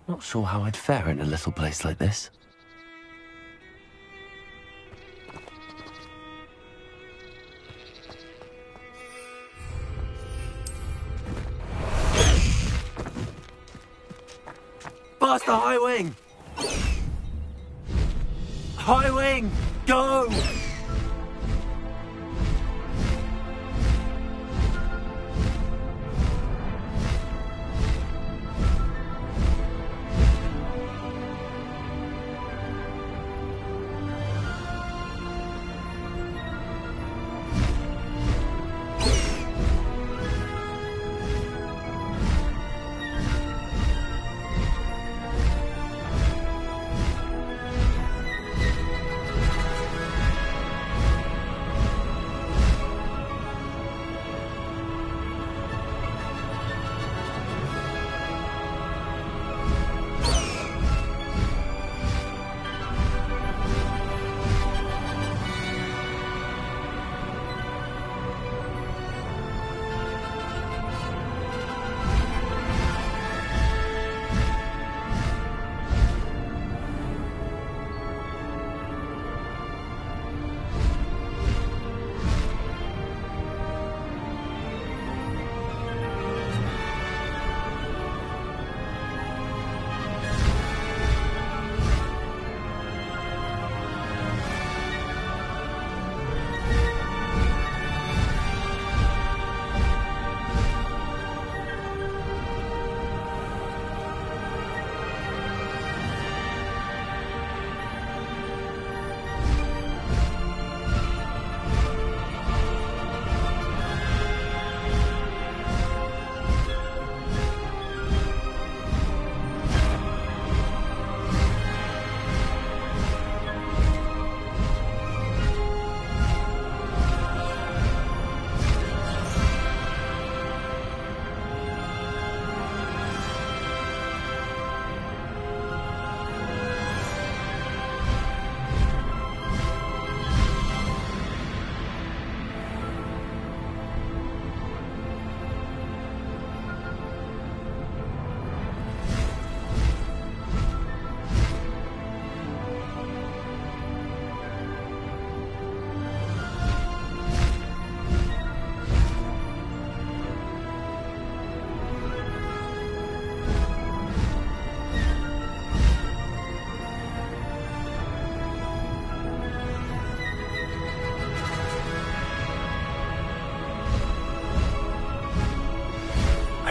Not sure how I'd fare in a little place like this. Faster, High Wing! High Wing, go!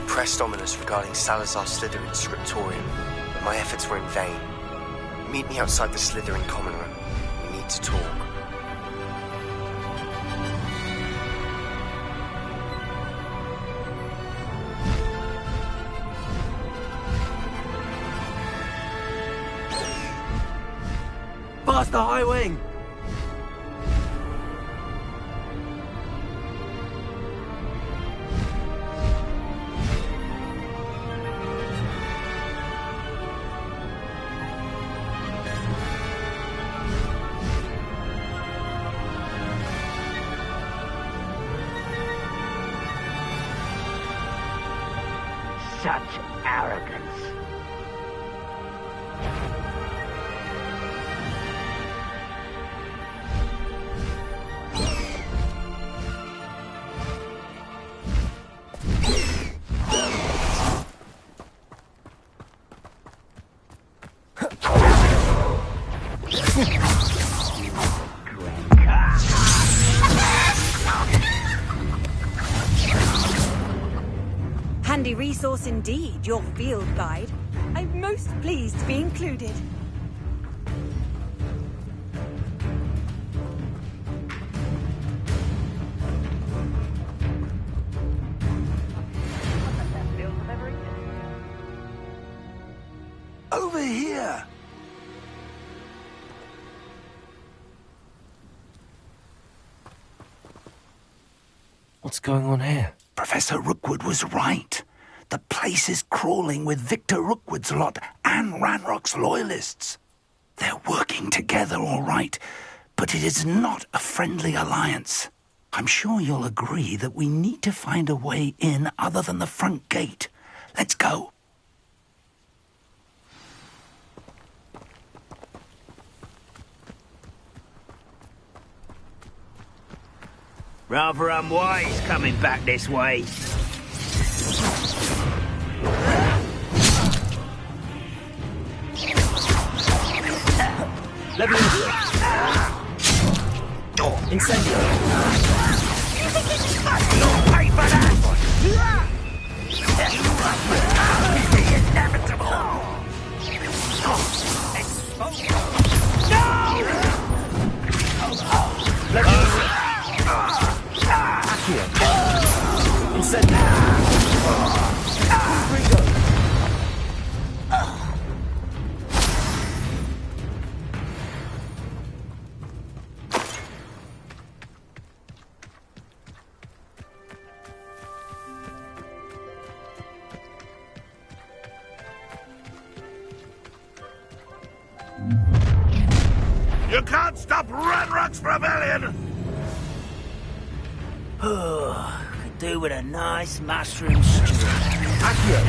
Pressed ominous regarding Salazar Slytherin's scriptorium, but my efforts were in vain. Meet me outside the Slytherin common room. We need to talk. Faster, High Wing! Such arrogance. Handy resource indeed, your field guide. I'm most pleased to be included. Over here! What's going on here? Professor Rookwood was right. The place is crawling with Victor Rookwood's lot and Ranrock's loyalists. They're working together all right, but it is not a friendly alliance. I'm sure you'll agree that we need to find a way in other than the front gate. Let's go. Rather unwise coming back this way. Leviosa! Incendio! You'll pay for that! The inevitable! No! Leviosa! Accio! Incendio! Rigo! You can't stop Ranrock's rebellion! Could do with a nice mushroom stew. Accio!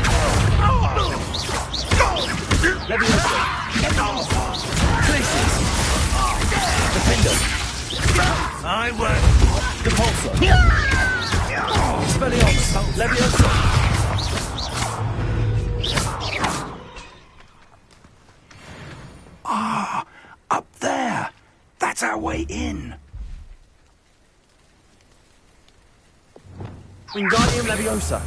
Leviosa! Places! Defendo! I won't. Repulsor! Expelliarmus! Leviosa! Ah, up there. That's our way in. Wingardium Leviosa!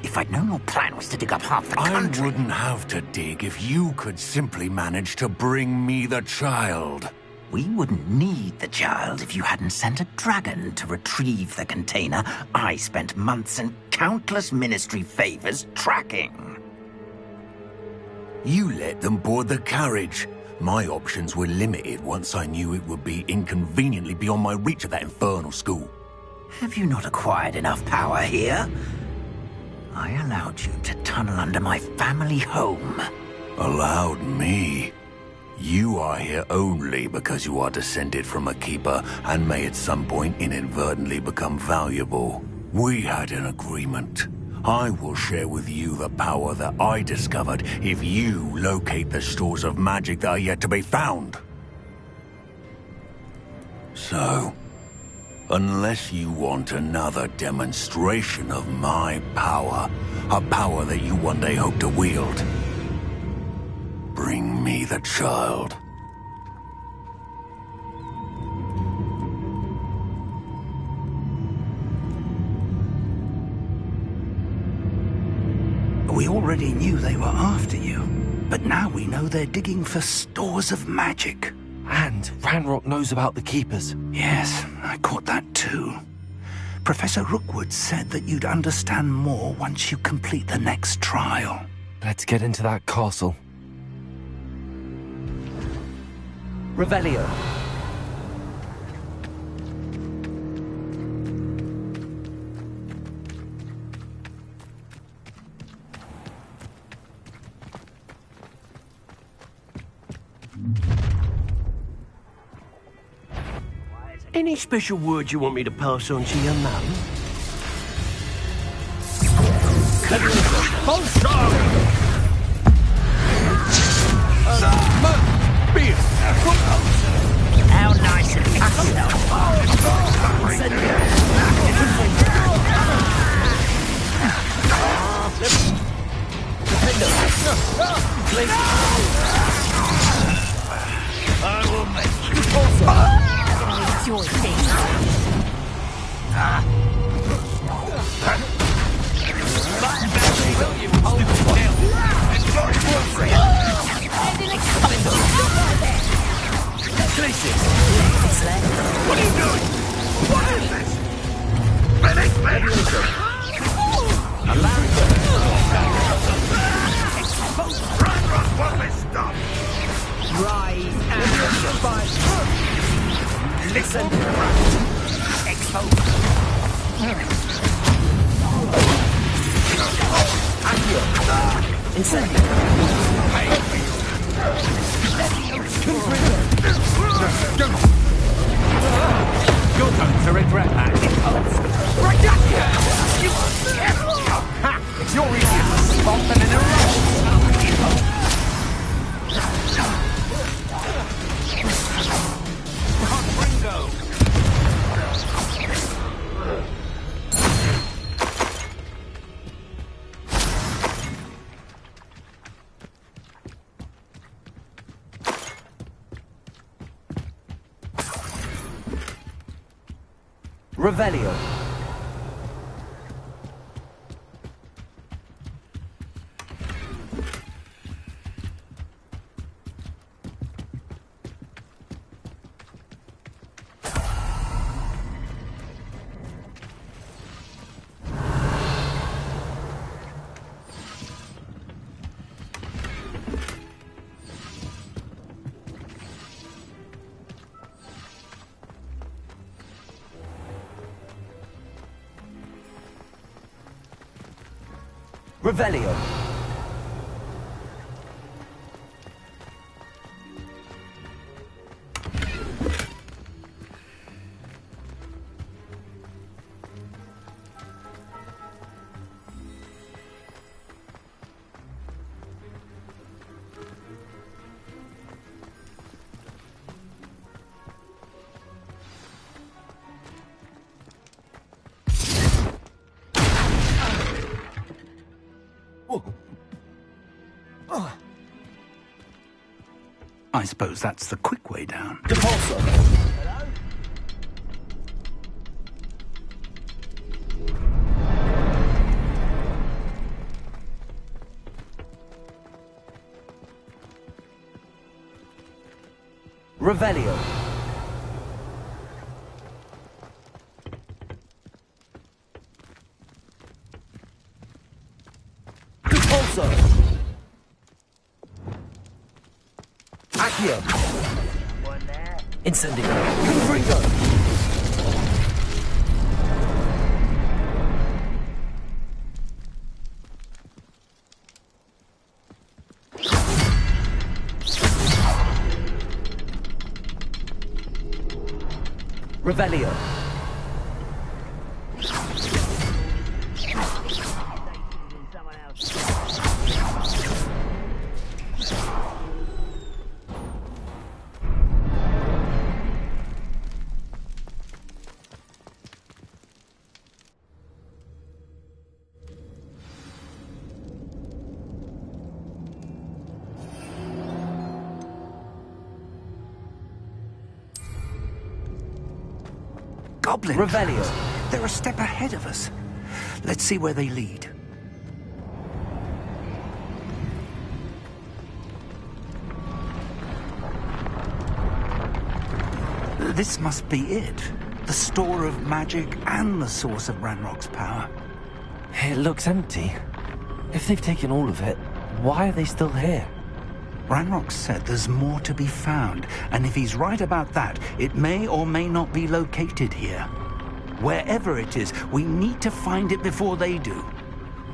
If I'd known your plan was to dig up half the I country... wouldn't have to dig if you could simply manage to bring me the child. We wouldn't need the child if you hadn't sent a dragon to retrieve the container I spent months and countless ministry favors tracking. You let them board the carriage. My options were limited once I knew it would be inconveniently beyond my reach at that infernal school. Have you not acquired enough power here? I allowed you to tunnel under my family home. Allowed me? You are here only because you are descended from a keeper and may at some point inadvertently become valuable. We had an agreement. I will share with you the power that I discovered if you locate the stores of magic that are yet to be found. So, unless you want another demonstration of my power, a power that you one day hope to wield, bring me the child. We already knew they were after you, but now we know they're digging for stores of magic. And Ranrock knows about the Keepers. Yes, I caught that too. Professor Rookwood said that you'd understand more once you complete the next trial. Let's get into that castle. Revelio! Any special words you want me to pass on to your mum? How nice of I will make you Your face. What are you doing? What is this? Medic, Ranrock won't be stopped. Rise and fight. Listen. Expose. Accio. Incendio. You're going to regret that, impulse. Ha! It's your easier to spot than an eruption. Ringo. Revelio. Revelio. I suppose that's the quick way down. Depulso. Revelio. Depulso. Accio. Incendio. Confringo. Revelio. Goblin. Revelio. They're a step ahead of us. Let's see where they lead. This must be it. The store of magic and the source of Ranrock's power. It looks empty. If they've taken all of it, why are they still here? Ranrock said there's more to be found, and if he's right about that, it may or may not be located here. Wherever it is, we need to find it before they do.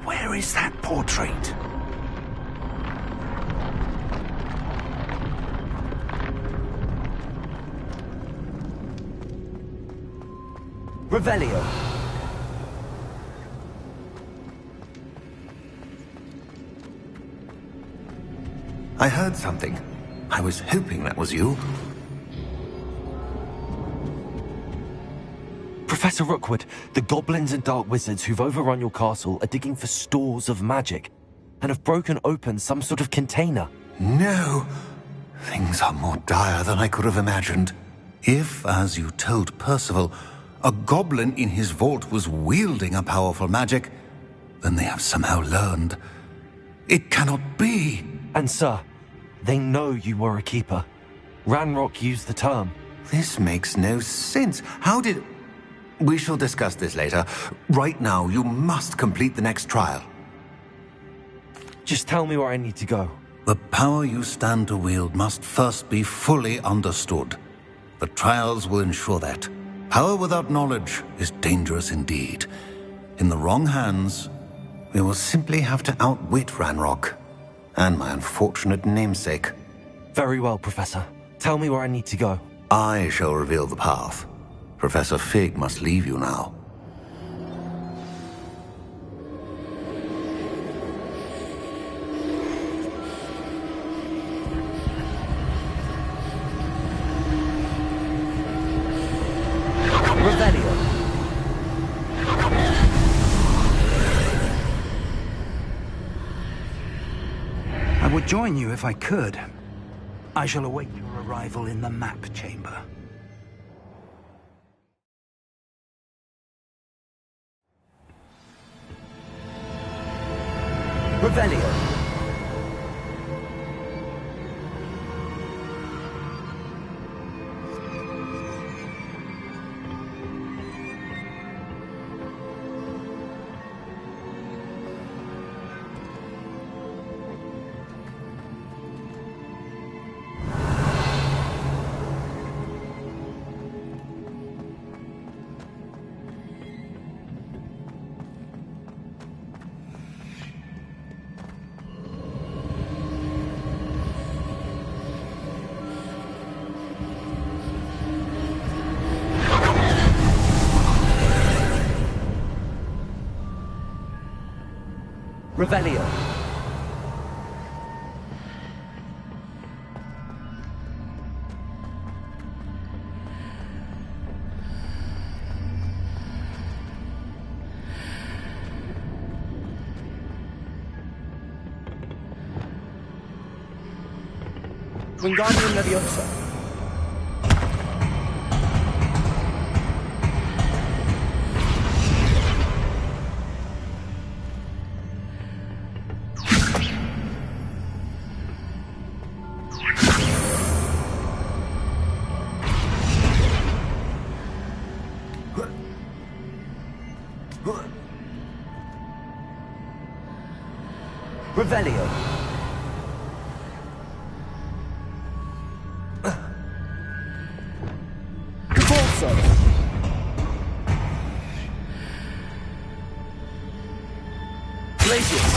Where is that portrait? Revelio. I heard something. I was hoping that was you. Professor Rookwood, the goblins and dark wizards who've overrun your castle are digging for stores of magic and have broken open some sort of container. No. Things are more dire than I could have imagined. If, as you told Percival, a goblin in his vault was wielding a powerful magic, then they have somehow learned. It cannot be. And sir, they know you were a keeper. Ranrock used the term. This makes no sense. How did... We shall discuss this later. Right now, you must complete the next trial. Just tell me where I need to go. The power you stand to wield must first be fully understood. The trials will ensure that. Power without knowledge is dangerous indeed. In the wrong hands, we will simply have to outwit Ranrock and my unfortunate namesake. Very well, Professor. Tell me where I need to go. I shall reveal the path. Professor Fig must leave you now. Revelio. I would join you if I could. I shall await your arrival in the map chamber. Revelio. Revelio. Wingardium Leviosa. Revelio. Convulso. Glacius.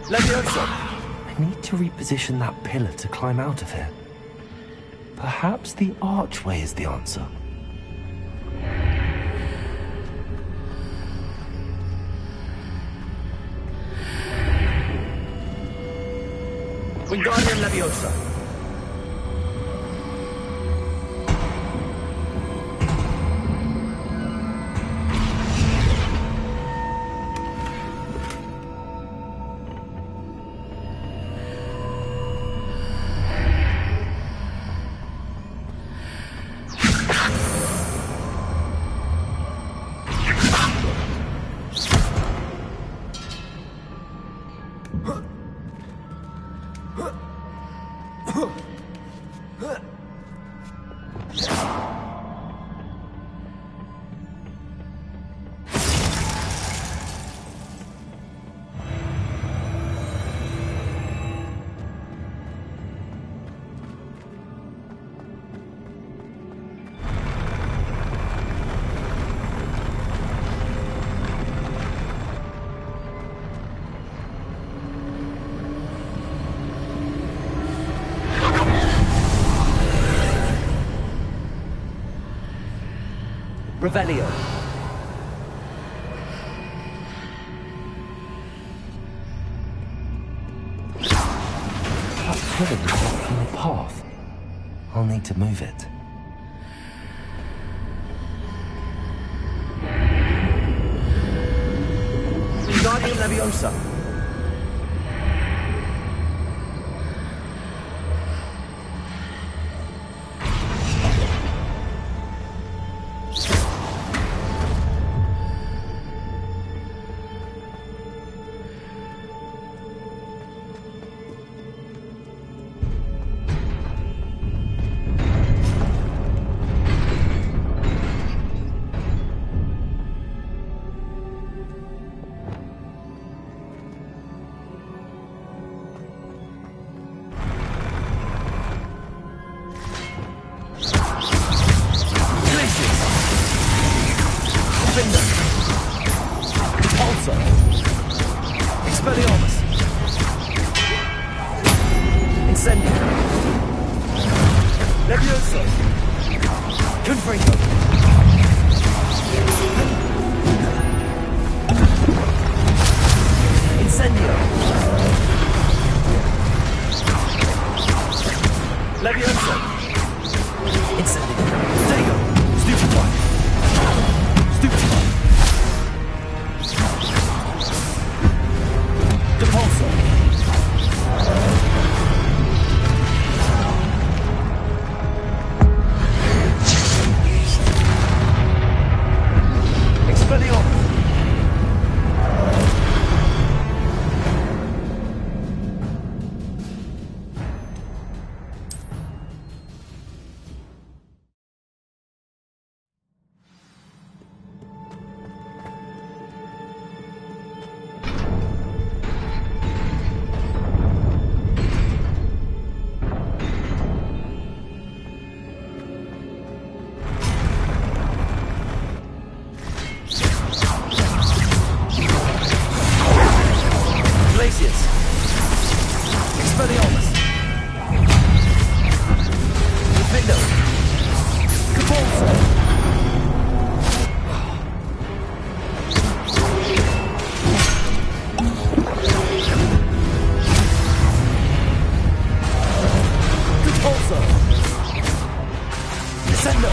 Leviosa. I need to reposition that pillar to climb out of here. Perhaps the archway is the answer. Wingardium Leviosa. Revelio. That pillar is blocking the path. I'll need to move it. Wingardium Leviosa. Defender. Repulsor. Expelliarmus. Incendio. Levioso. Confringo. Incendio. Levioso. Incendio. Dago. Stupefy. Stupefy. Depulso. Expelliarmus. Glacius. Expelliarmus. Defendo. Capulso. Capulso. Descendo.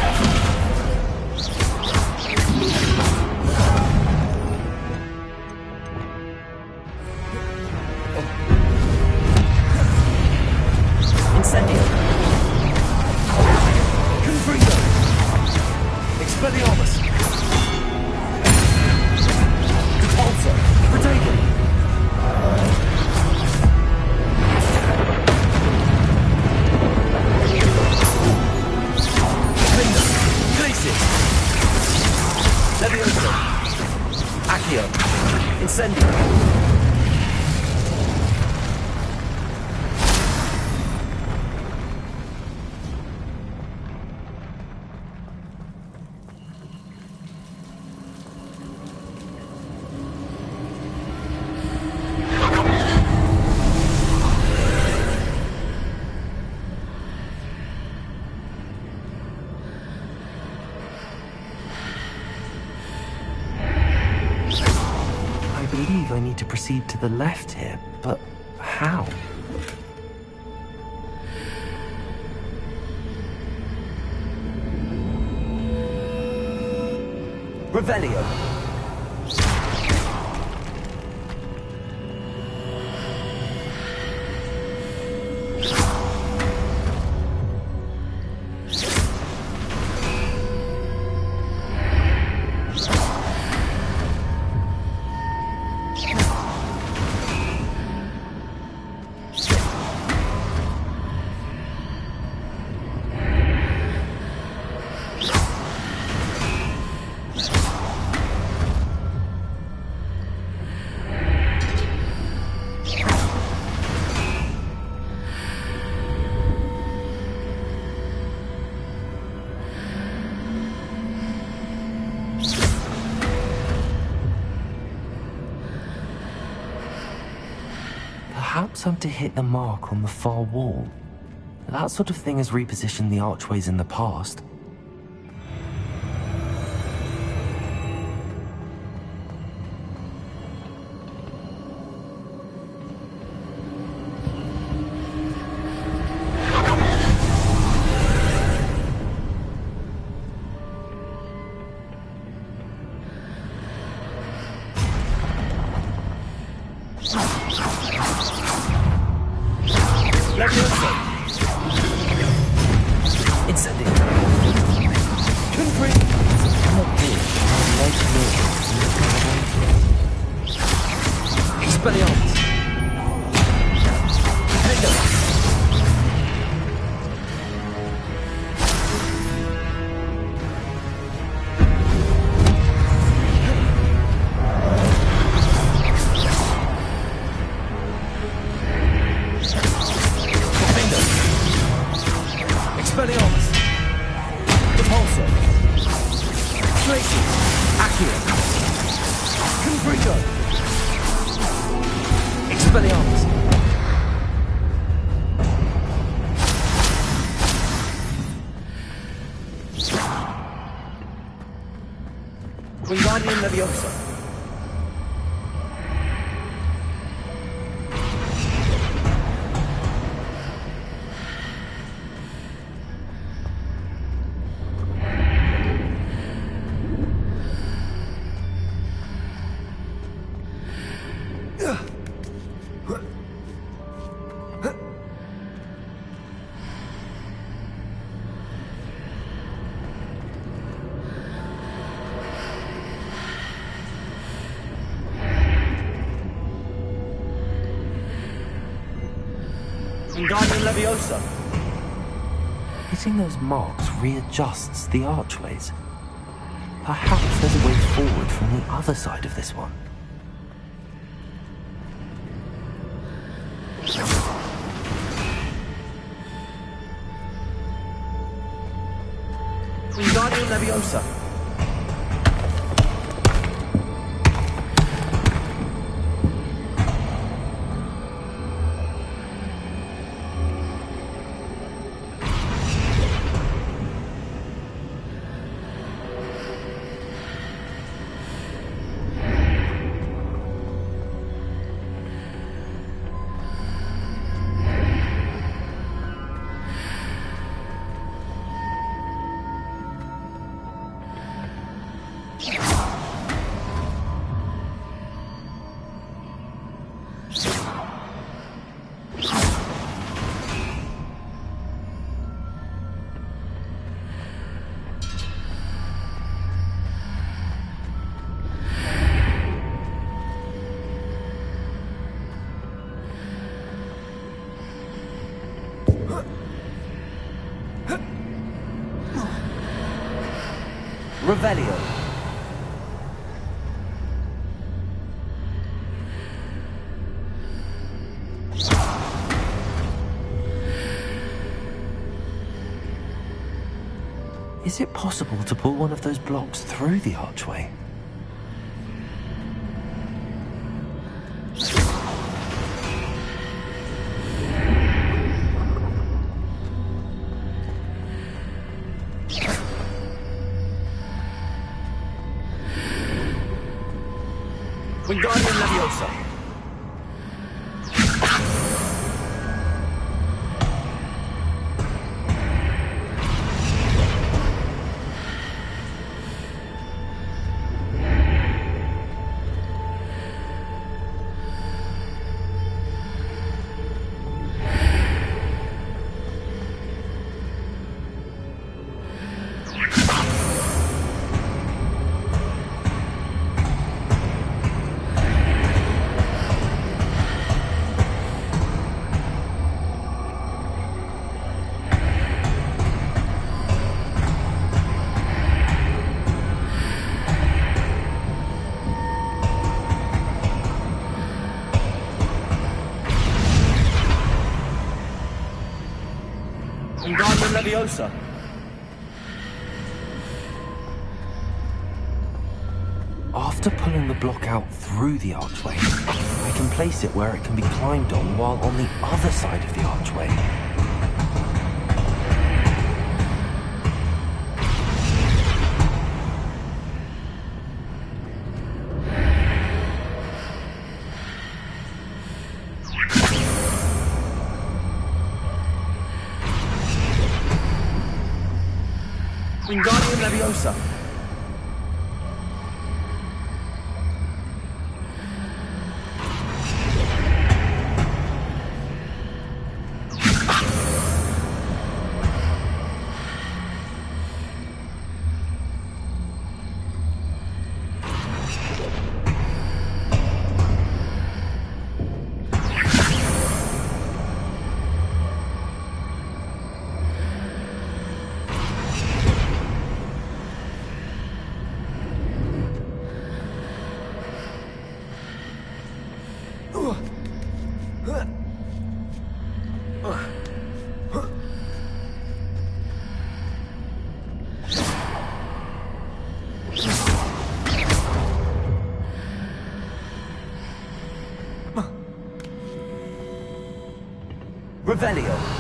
Incendio. Confringo. Expelliarmus. Repulsor. Protego. Defender. Glacius. Levioso. Accio. Incendio. I believe I need to proceed to the left here, but how? Revelio. Perhaps I'm to hit the mark on the far wall. That sort of thing has repositioned the archways in the past. Levioso. Incendio. Confringo. Expelliarmus. Defendo. Expelliarmus. Repulsor. Glacius. Accio. Confringo. Expelliarmus. Wingardium Leviosa. Wingardium Leviosa. Hitting those marks readjusts the archways. Perhaps there's a way forward from the other side of this one. Wingardium Leviosa. Revelio. Is it possible to pull one of those blocks through the archway? Wingardium Leviosa. Wingardium Leviosa. After pulling the block out through the archway, I can place it where it can be climbed on while on the other side of the archway. Wingardium Leviosa. Revelio.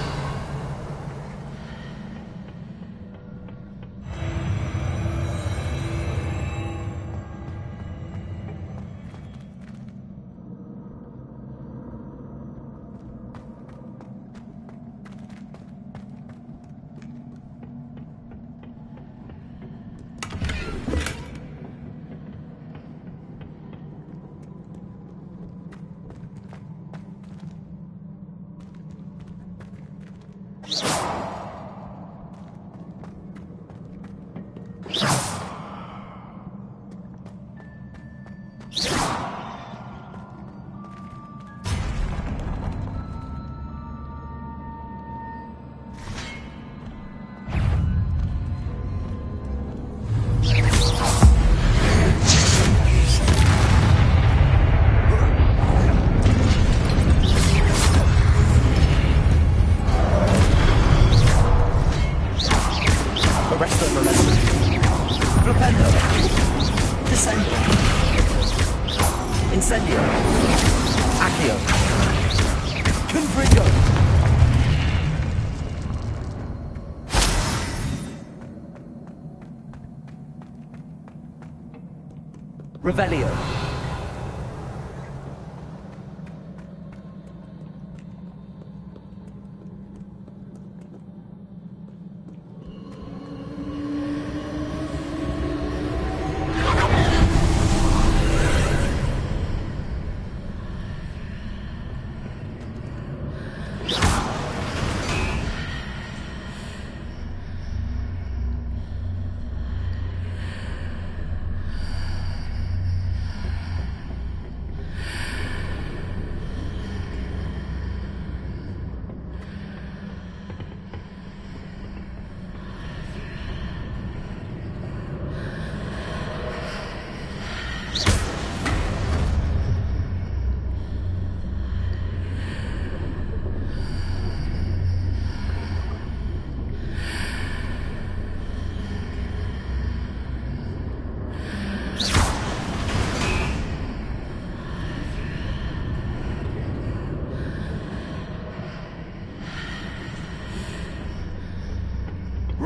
Revelio.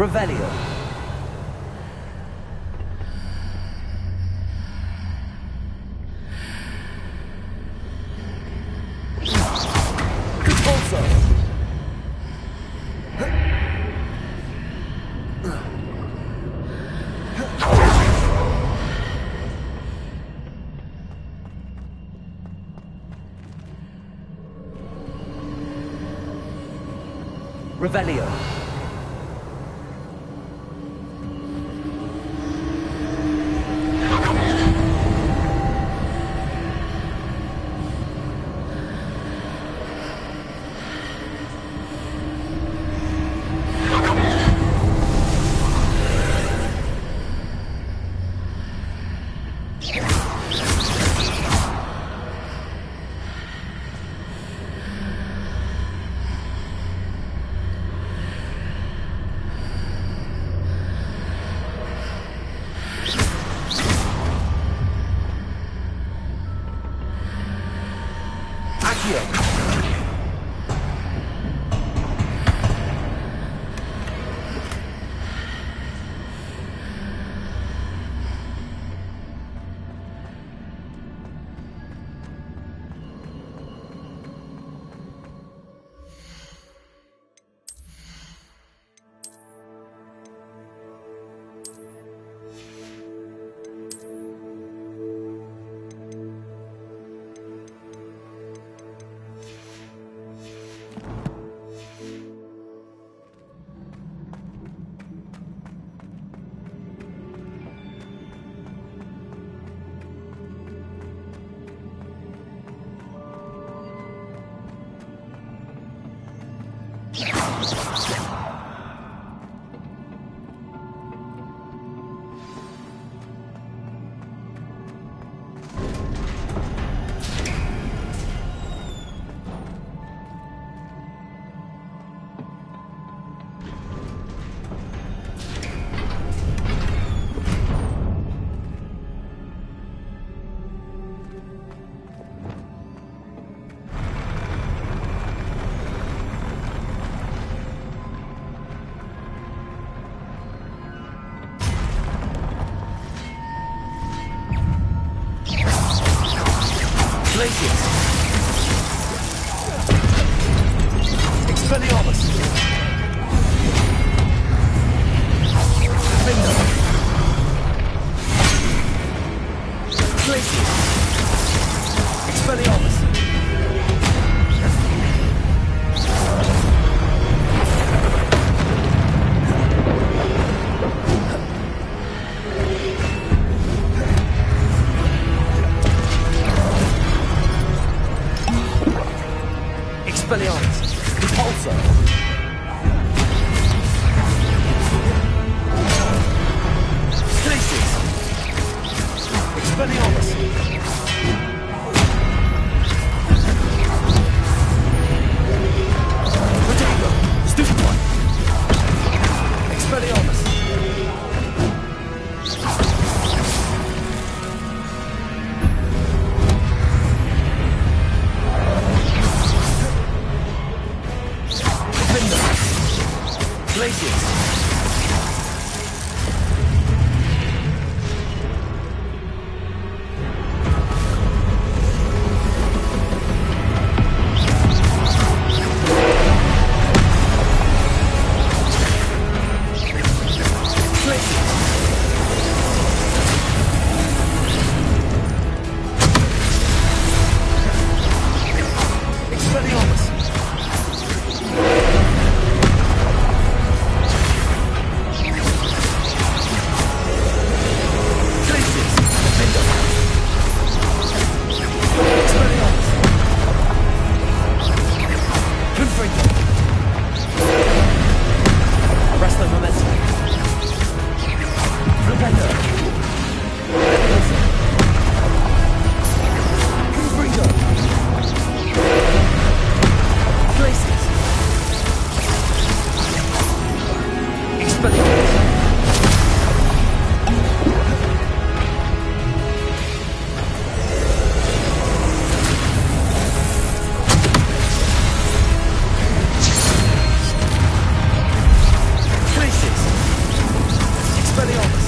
Revelio. Revelio. Glacius! Expelliarmus! Defender! Glacius! Expelliarmus! Expelliarmus! Repulsor! Glacius! Expelliarmus! Potato! Stupid one! Expelliarmus! Defender! Glacius! Expelliarmus! Glacius! Defender! Expelliarmus! Confringo! Arresto momentum! Defender! Leviosa! Confringo! Glacius! Expelliarmus! Glacius! Expelliarmus!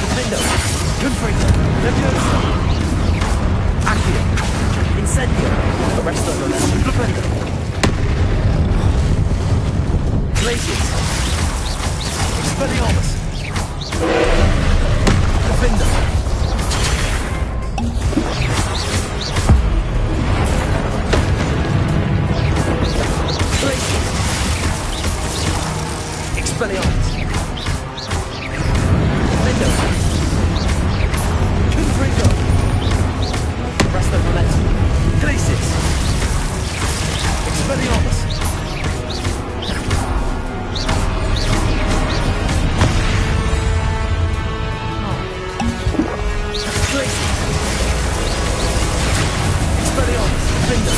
Defender! Confringo! Leviosa! Accio! Incendio! Arresto momentum! Defender! Glacius! Expelliarmus! Defender! Glacius! Expelliarmus! Defender! Confringo! Arresto momentum! Glacius! Expelliarmus! Glacius! Expelliarmus! Defender!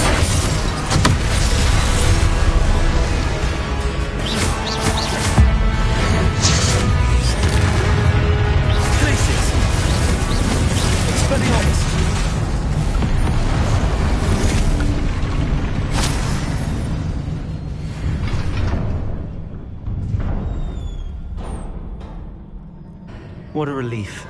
Glacius! Expelliarmus! What a relief.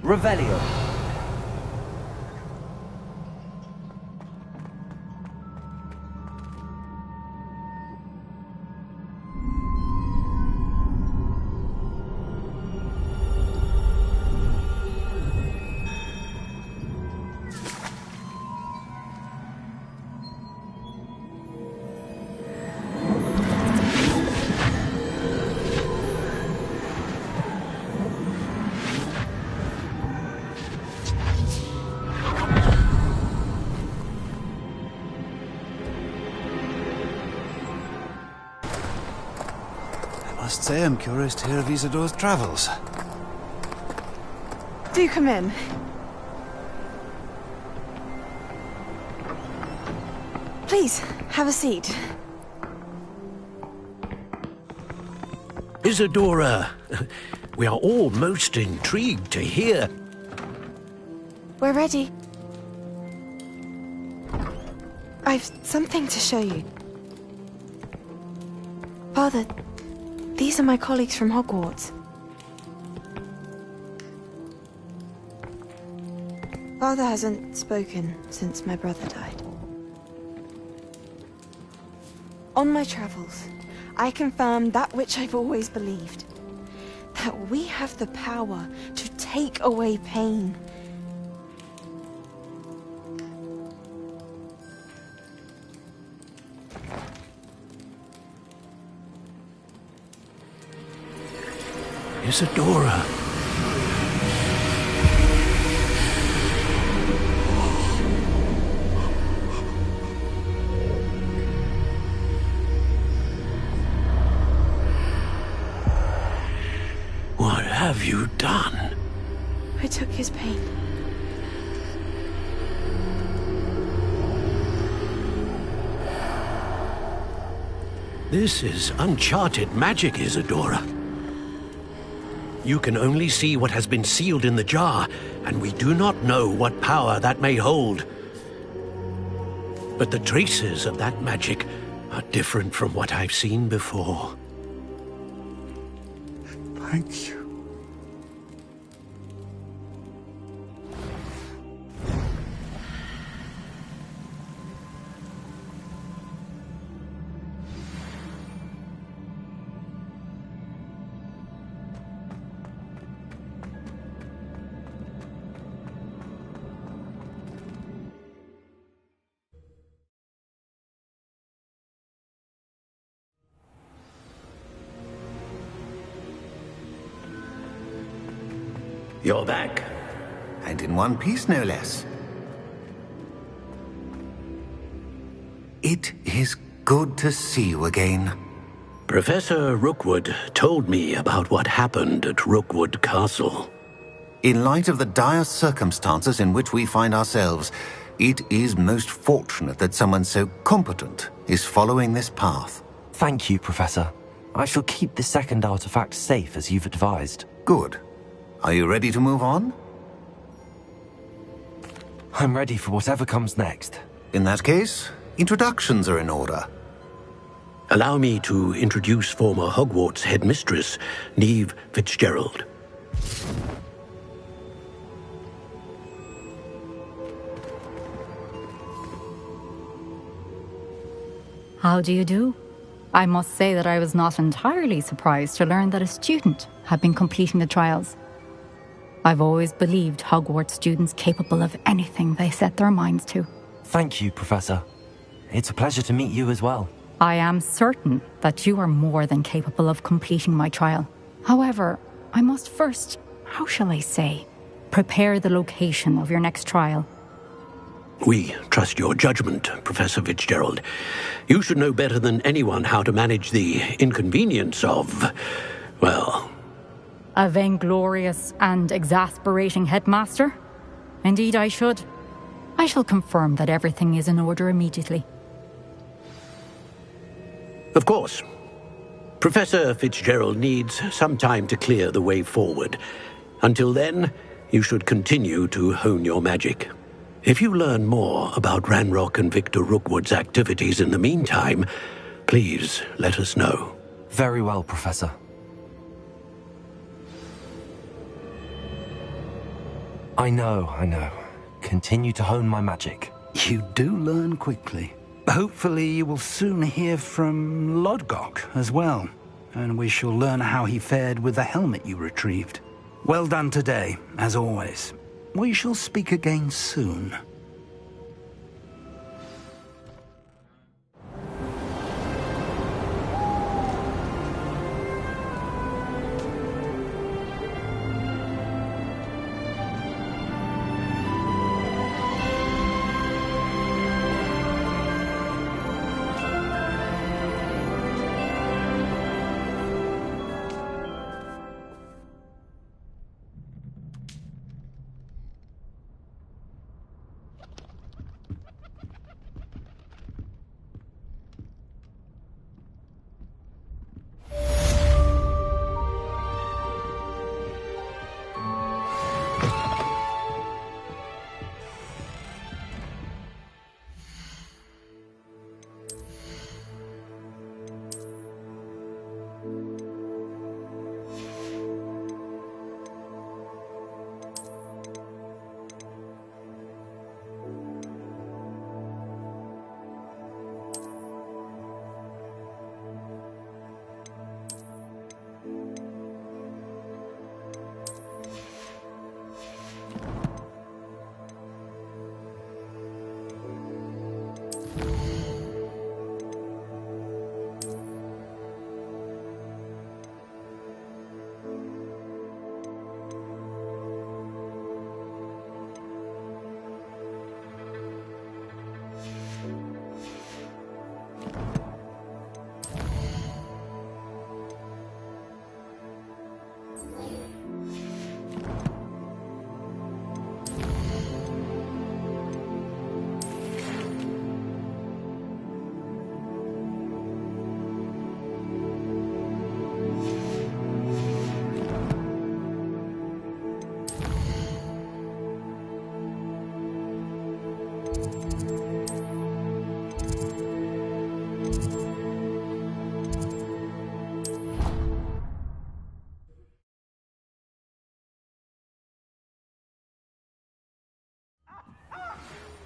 Revelio. Must say I'm curious to hear of Isadore's travels. Do come in. Please, have a seat. Isadora, we are all most intrigued to hear. We're ready. I've something to show you. Father, these are my colleagues from Hogwarts. Father hasn't spoken since my brother died. On my travels, I confirmed that which I've always believed. That we have the power to take away pain. Isadora. What have you done? I took his pain. This is uncharted magic, Isadora. You can only see what has been sealed in the jar, and we do not know what power that may hold. But the traces of that magic are different from what I've seen before. Thank you. You're back. And in one piece, no less. It is good to see you again. Professor Rookwood told me about what happened at Rookwood Castle. In light of the dire circumstances in which we find ourselves, it is most fortunate that someone so competent is following this path. Thank you, Professor. I shall keep the second artifact safe as you've advised. Good. Are you ready to move on? I'm ready for whatever comes next. In that case, introductions are in order. Allow me to introduce former Hogwarts headmistress, Neve Fitzgerald. How do you do? I must say that I was not entirely surprised to learn that a student had been completing the trials. I've always believed Hogwarts students capable of anything they set their minds to. Thank you, Professor. It's a pleasure to meet you as well. I am certain that you are more than capable of completing my trial. However, I must first, how shall I say, prepare the location of your next trial. We trust your judgment, Professor Fitzgerald. You should know better than anyone how to manage the inconvenience of, well... A vainglorious and exasperating headmaster? Indeed I should. I shall confirm that everything is in order immediately. Of course. Professor Fitzgerald needs some time to clear the way forward. Until then, you should continue to hone your magic. If you learn more about Ranrock and Victor Rookwood's activities in the meantime, please let us know. Very well, Professor. I know. Continue to hone my magic. You do learn quickly. Hopefully you will soon hear from Lodgok as well, and we shall learn how he fared with the helmet you retrieved. Well done today, as always. We shall speak again soon.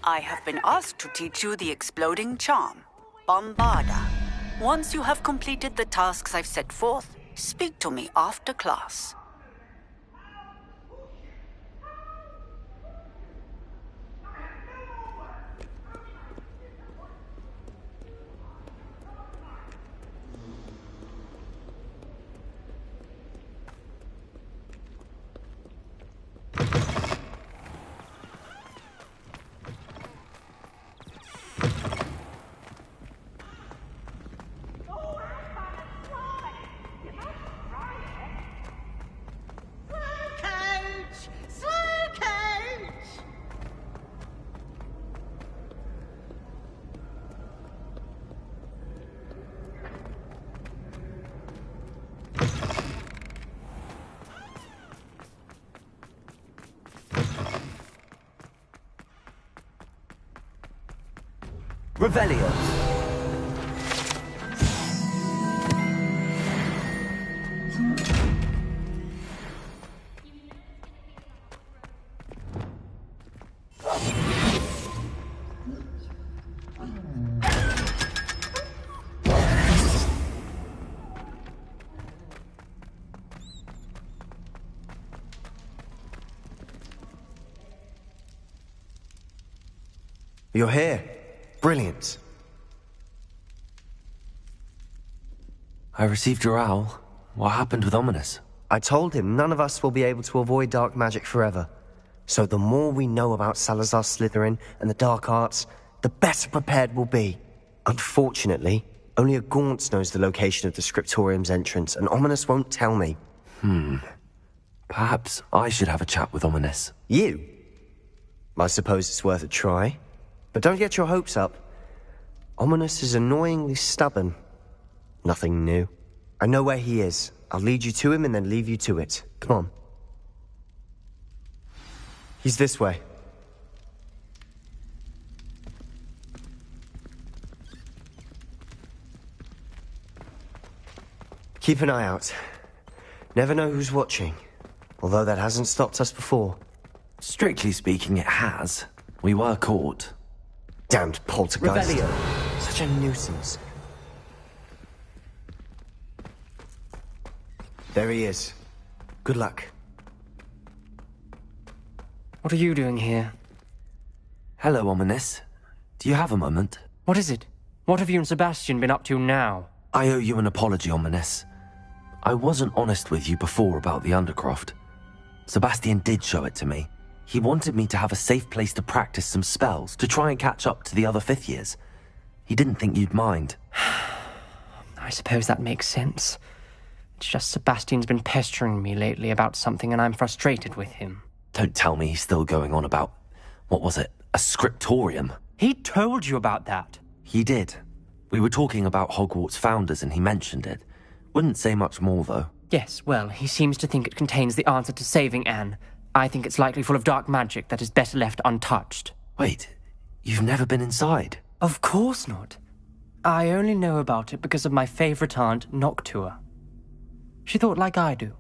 I have been asked to teach you the exploding charm, Bombarda. Once you have completed the tasks I've set forth, speak to me after class. Revelio. You're here. Brilliant. I received your owl. What happened with Ominous? I told him none of us will be able to avoid dark magic forever. So the more we know about Salazar Slytherin and the dark arts, the better prepared we'll be. Unfortunately, only a Gaunt knows the location of the Scriptorium's entrance, and Ominous won't tell me. Perhaps I should have a chat with Ominous. You? I suppose it's worth a try. But don't get your hopes up. Ominous is annoyingly stubborn. Nothing new. I know where he is. I'll lead you to him and then leave you to it. Come on. He's this way. Keep an eye out. Never know who's watching. Although that hasn't stopped us before. Strictly speaking, it has. We were caught. Damned poltergeist. Revelio. Such a nuisance. There he is. Good luck. What are you doing here? Hello, Ominous. Do you have a moment? What is it? What have you and Sebastian been up to now? I owe you an apology, Ominous. I wasn't honest with you before about the Undercroft. Sebastian did show it to me. He wanted me to have a safe place to practice some spells, to try and catch up to the other fifth years. He didn't think you'd mind. I suppose that makes sense. It's just Sebastian's been pestering me lately about something and I'm frustrated with him. Don't tell me he's still going on about, what was it, a scriptorium? He told you about that? He did. We were talking about Hogwarts founders and he mentioned it. Wouldn't say much more, though. Yes, well, he seems to think it contains the answer to saving Anne. I think it's likely full of dark magic that is better left untouched. Wait, you've never been inside? Of course not. I only know about it because of my favourite aunt, Noctua. She thought like I do.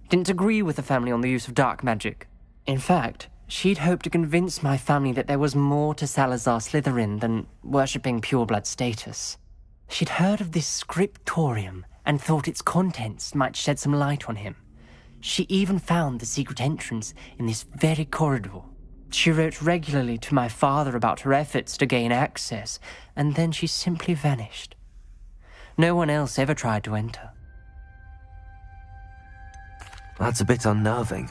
Didn't agree with the family on the use of dark magic. In fact, she'd hoped to convince my family that there was more to Salazar Slytherin than worshipping pureblood status. She'd heard of this scriptorium and thought its contents might shed some light on him. She even found the secret entrance in this very corridor. She wrote regularly to my father about her efforts to gain access, and then she simply vanished. No one else ever tried to enter. That's a bit unnerving.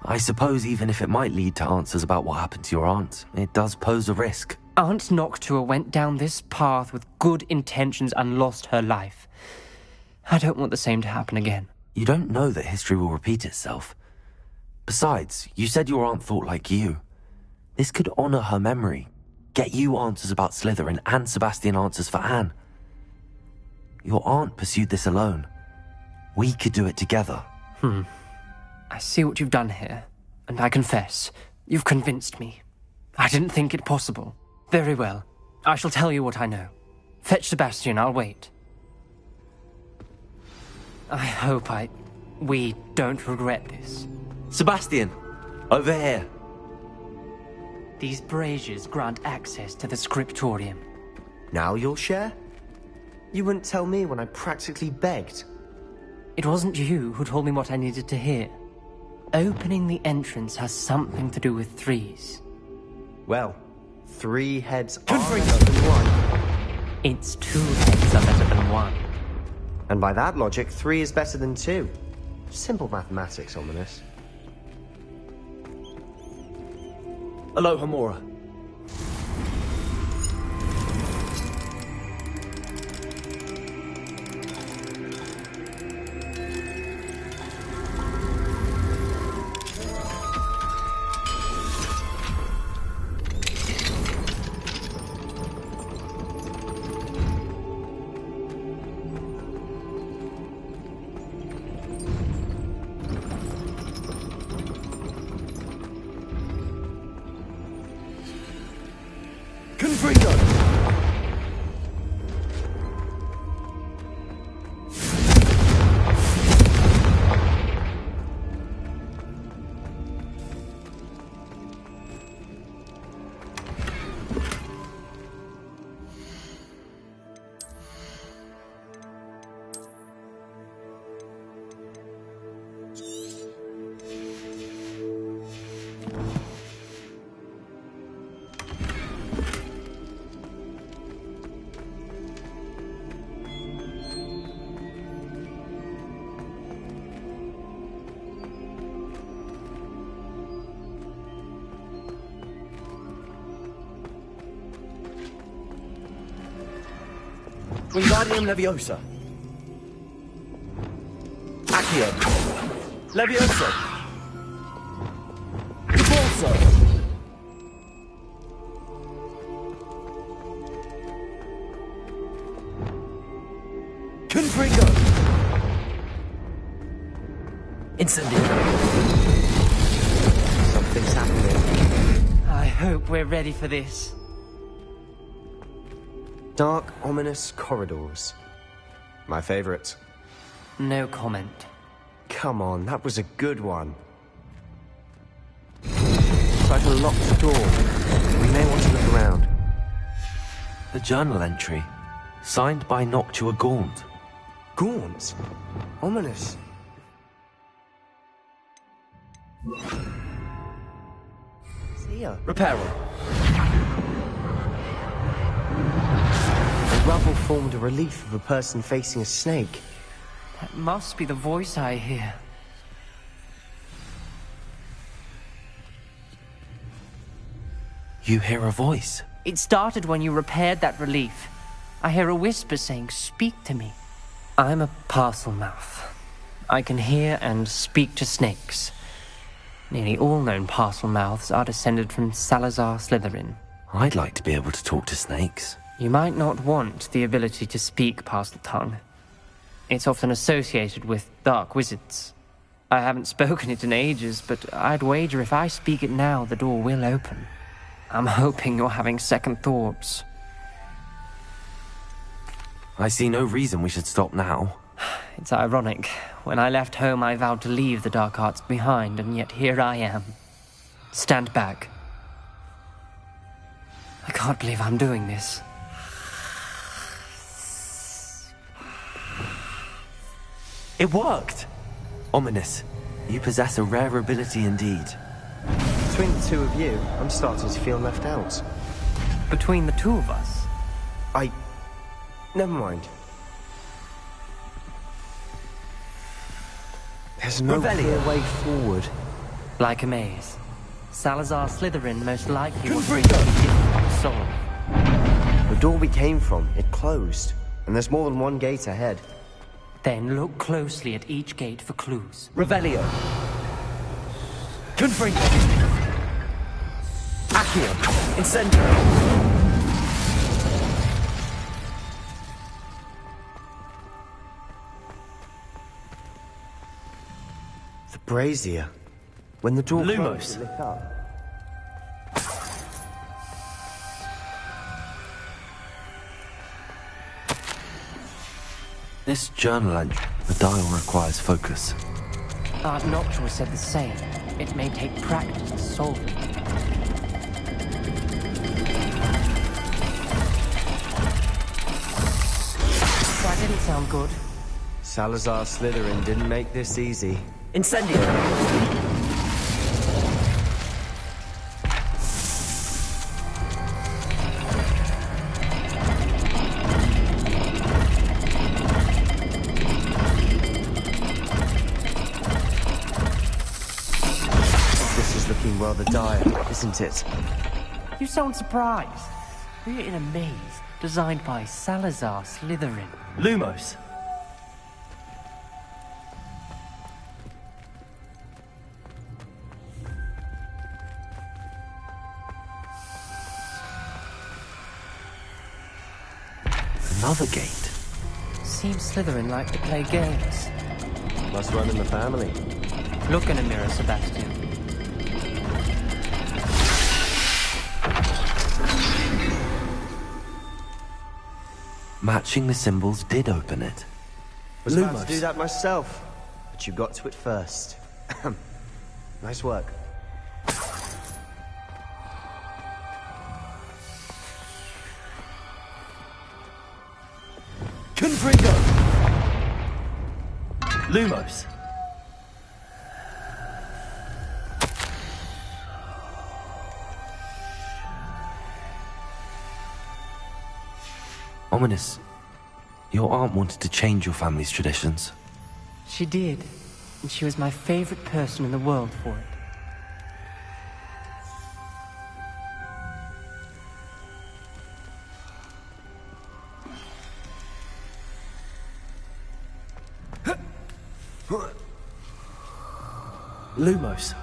I suppose even if it might lead to answers about what happened to your aunt, it does pose a risk. Aunt Noctua went down this path with good intentions and lost her life. I don't want the same to happen again. You don't know that history will repeat itself. Besides, you said your aunt thought like you. This could honor her memory, get you answers about Slytherin and Sebastian answers for Anne. Your aunt pursued this alone. We could do it together. I see what you've done here, and I confess, you've convinced me. I didn't think it possible. Very well. I shall tell you what I know. Fetch Sebastian, I'll wait. I hope we don't regret this. Sebastian! Over here! These braziers grant access to the scriptorium. Now you'll share? You wouldn't tell me when I practically begged. It wasn't you who told me what I needed to hear. Opening the entrance has something to do with threes. Well, 3 heads are better than 1. It's 2 heads are better than 1. And by that logic, 3 is better than 2. Simple mathematics, Ominous. Aloha, Mora. Wingardium Leviosa. Accio. Leviosa. Corso. Confringo. Incendio. Something's happening. I hope we're ready for this. Dark, ominous corridors. My favorite. No comment. Come on, that was a good one. It's like a locked door. We may want to look around. The journal entry, signed by Noctua Gaunt. Gaunt? Ominous. Here. Reparo. The rubble formed a relief of a person facing a snake. That must be the voice I hear. You hear a voice? It started when you repaired that relief. I hear a whisper saying, "Speak to me." I'm a parcel mouth. I can hear and speak to snakes. Nearly all known parcel mouths are descended from Salazar Slytherin. I'd like to be able to talk to snakes. You might not want the ability to speak parcel tongue. It's often associated with dark wizards. I haven't spoken it in ages, but I'd wager if I speak it now, the door will open. I'm hoping you're having second thoughts. I see no reason we should stop now. It's ironic. When I left home, I vowed to leave the dark arts behind, and yet here I am. Stand back. I can't believe I'm doing this. It worked! Ominous, you possess a rare ability indeed. Between the two of you, I'm starting to feel left out. Between the two of us? Never mind. There's no clear way forward. Like a maze. Salazar Slytherin most likely was really difficult to solve. The door we came from, it closed. And there's more than one gate ahead. Then look closely at each gate for clues. Revelio. Confringo. Accio. Incendio. The brazier. When the door Lumos. closed, it lit up. This journal entry, the dial requires focus. Art Noctua said the same. It may take practice to solve it. That didn't sound good. Salazar Slytherin didn't make this easy. Incendio. This is looking rather dire, isn't it? You sound surprised. We're in a maze designed by Salazar Slytherin. Lumos. Another gate. Seems Slytherin like to play games. Must run in the family. Look in a mirror, Sebastian. Matching the symbols did open it. Was about to do that myself, but you got to it first. Nice work. Confringo. Lumos. Ominous. Your aunt wanted to change your family's traditions. She did, and she was my favorite person in the world for it. Lumos.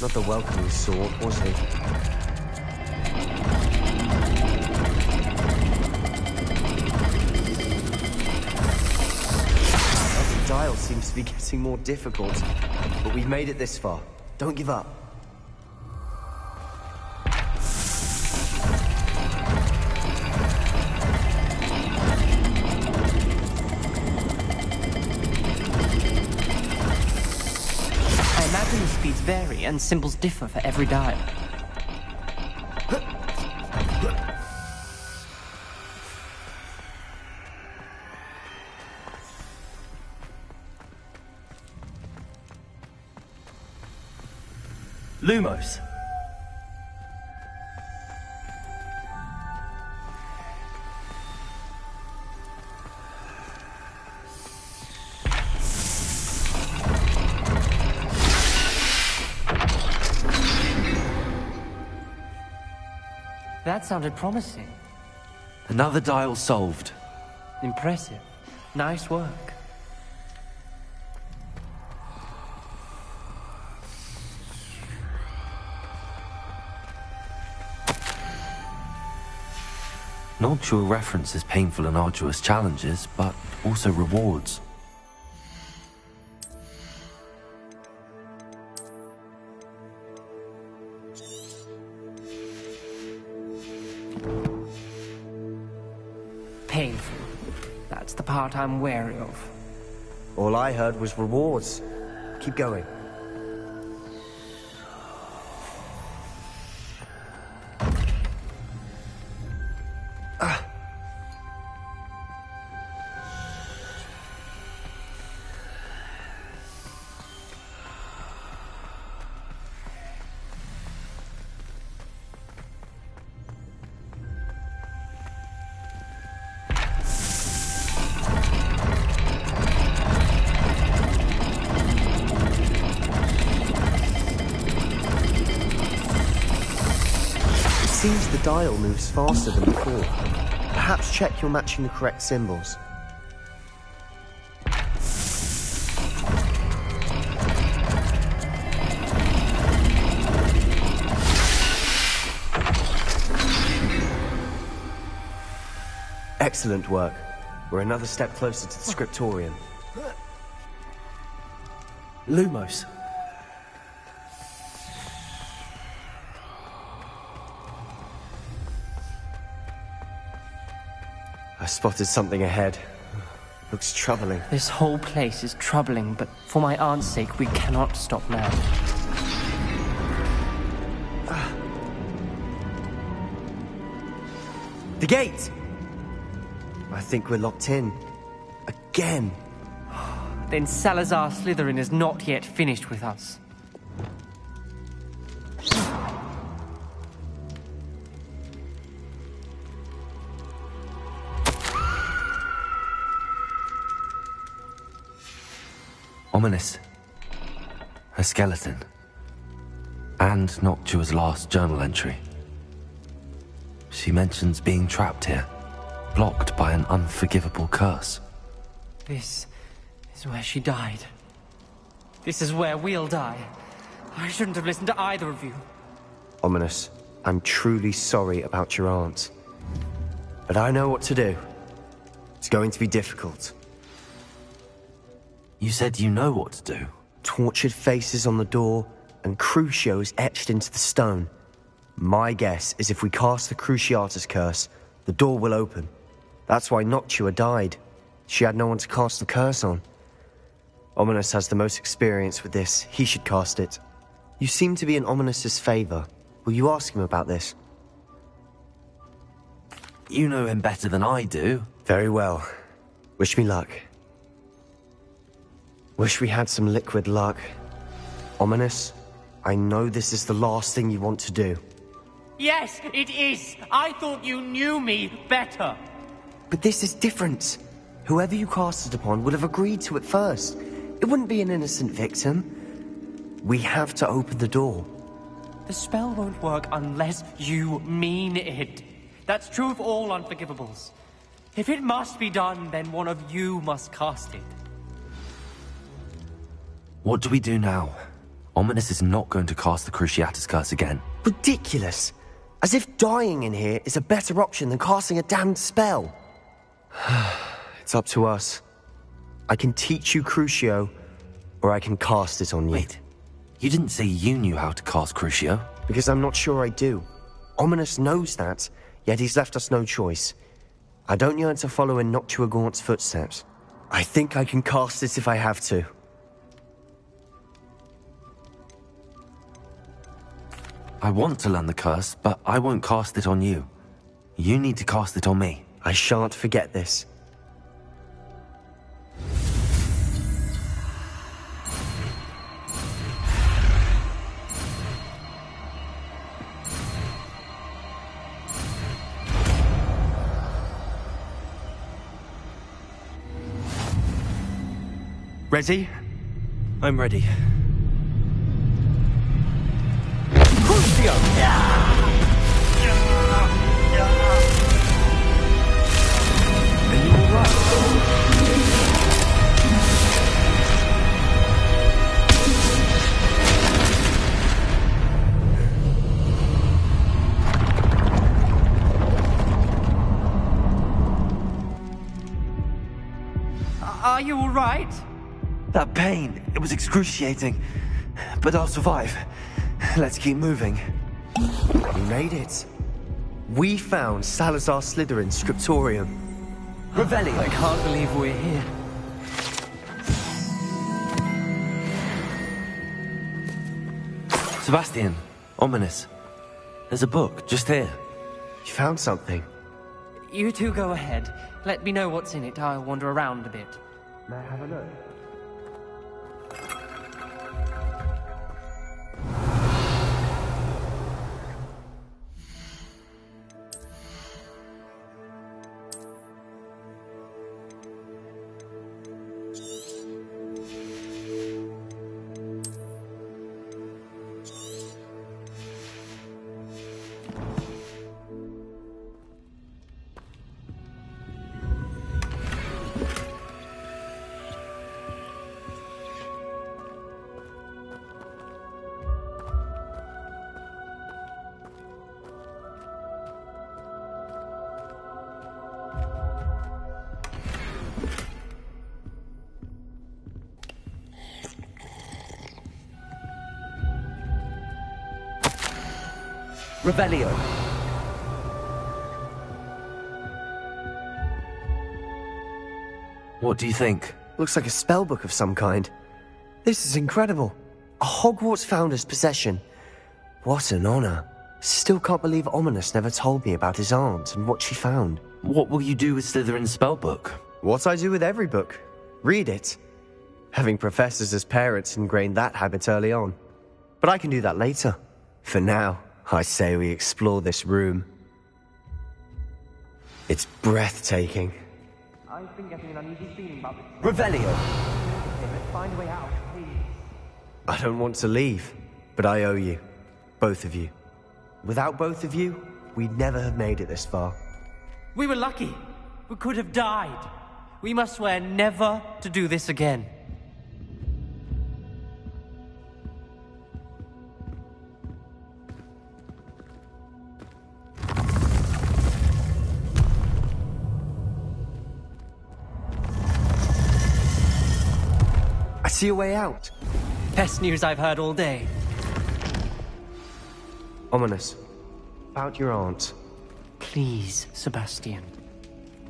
Not the welcoming sort, was he? The dial seems to be getting more difficult, but we've made it this far. Don't give up. Speeds vary and symbols differ for every dial. Lumos. That sounded promising. Another dial solved. Impressive. Nice work. Noctua references painful and arduous challenges, but also rewards. Painful. That's the part I'm wary of. All I heard was rewards. Keep going. Seems the dial moves faster than before. Perhaps check you're matching the correct symbols. Excellent work. We're another step closer to the scriptorium. Lumos. I spotted something ahead. Looks troubling. This whole place is troubling, but for my aunt's sake, we cannot stop now. The gate! I think we're locked in. Again. Then Salazar Slytherin is not yet finished with us. Ominous. A skeleton. And Noctua's last journal entry. She mentions being trapped here, blocked by an unforgivable curse. This is where she died. This is where we'll die. I shouldn't have listened to either of you. Ominous, I'm truly sorry about your aunt. But I know what to do. It's going to be difficult. You said you know what to do. Tortured faces on the door, and Crucios etched into the stone. My guess is if we cast the Cruciatus curse, the door will open. That's why Noctua died. She had no one to cast the curse on. Ominous has the most experience with this. He should cast it. You seem to be in Ominous's favor. Will you ask him about this? You know him better than I do. Very well. Wish me luck. Wish we had some liquid luck. Ominous, I know this is the last thing you want to do. Yes, it is. I thought you knew me better. But this is different. Whoever you cast it upon would have agreed to it first. It wouldn't be an innocent victim. We have to open the door. The spell won't work unless you mean it. That's true of all unforgivables. If it must be done, then one of you must cast it. What do we do now? Ominous is not going to cast the Cruciatus curse again. Ridiculous. As if dying in here is a better option than casting a damned spell. It's up to us. I can teach you Crucio, or I can cast it on you. Wait, you didn't say you knew how to cast Crucio? Because I'm not sure I do. Ominous knows that, yet he's left us no choice. I don't yearn to follow in Noctua Gaunt's footsteps. I think I can cast it if I have to. I want to learn the curse, but I won't cast it on you. You need to cast it on me. I shan't forget this. Ready? I'm ready. Crucio! Are you alright? Are you alright? That pain, it was excruciating. But I'll survive. Let's keep moving. We made it. We found Salazar Slytherin's scriptorium. Revelio. I can't believe we're here. Sebastian, ominous. There's a book, just here. You found something? You two go ahead. Let me know what's in it. I'll wander around a bit. May I have a look? Revelio. What do you think? Looks like a spellbook of some kind. This is incredible. A Hogwarts founder's possession. What an honor. Still can't believe Ominous never told me about his aunt and what she found. What will you do with Slytherin's spellbook? What I do with every book. Read it. Having professors as parents ingrained that habit early on. But I can do that later. For now, I say we explore this room. It's breathtaking. I've been getting an uneasy feeling about this. Revelio! Let's find a way out, please. I don't want to leave, but I owe you. Both of you. Without both of you, we'd never have made it this far. We were lucky. We could have died. We must swear never to do this again. I see a way out. Best news I've heard all day. Ominous. About your aunt. Please, Sebastian.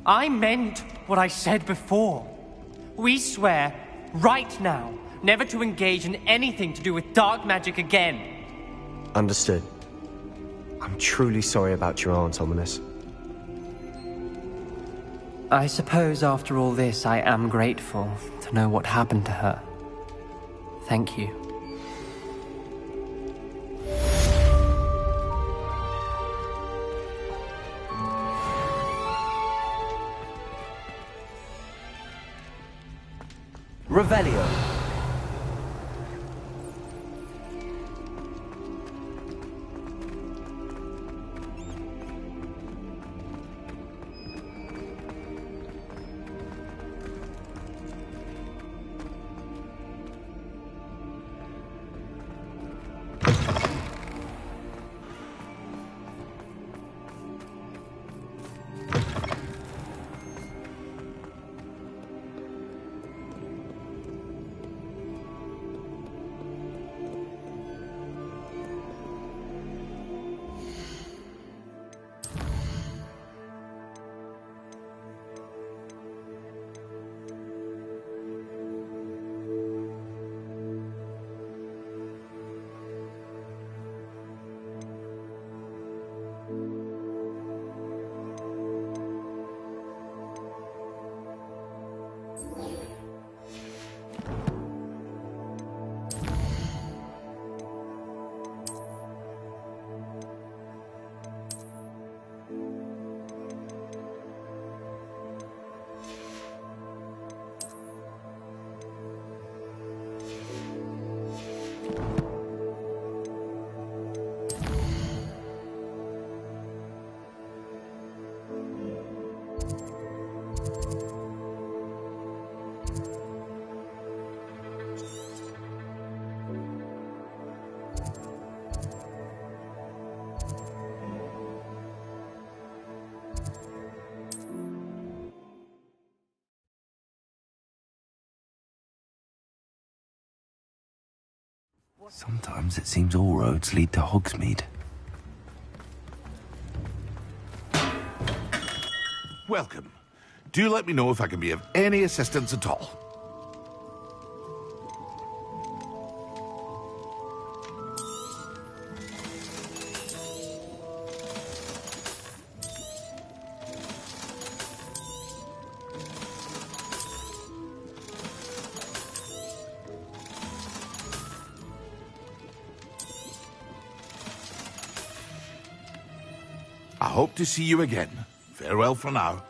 I meant what I said before. We swear, right now, never to engage in anything to do with dark magic again. Understood. I'm truly sorry about your aunt, Ominous. I suppose after all this, I am grateful to know what happened to her. Thank you. Revelio. Sometimes it seems all roads lead to Hogsmeade. Welcome. Do let me know if I can be of any assistance at all. I hope to see you again. Farewell for now.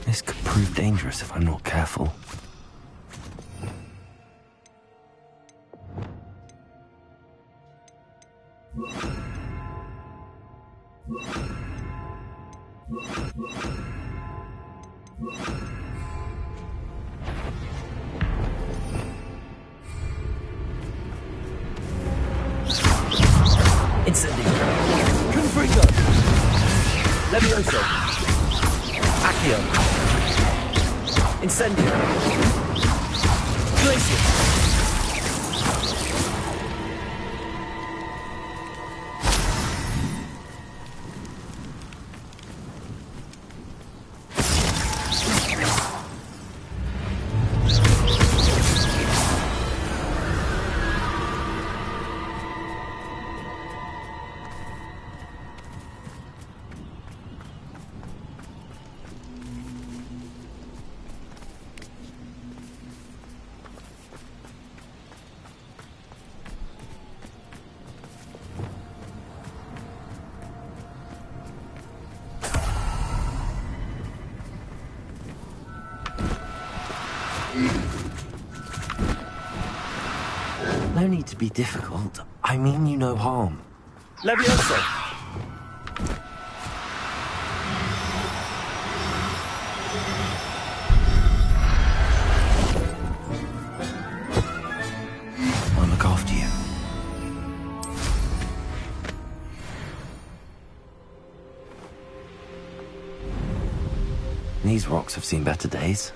This could prove dangerous if I'm not careful. Incendio. Confringo. Levioso. Accio. Incendio. Glacius. No need to be difficult. I mean you no harm. Levioso. I'll look after you. These rocks have seen better days.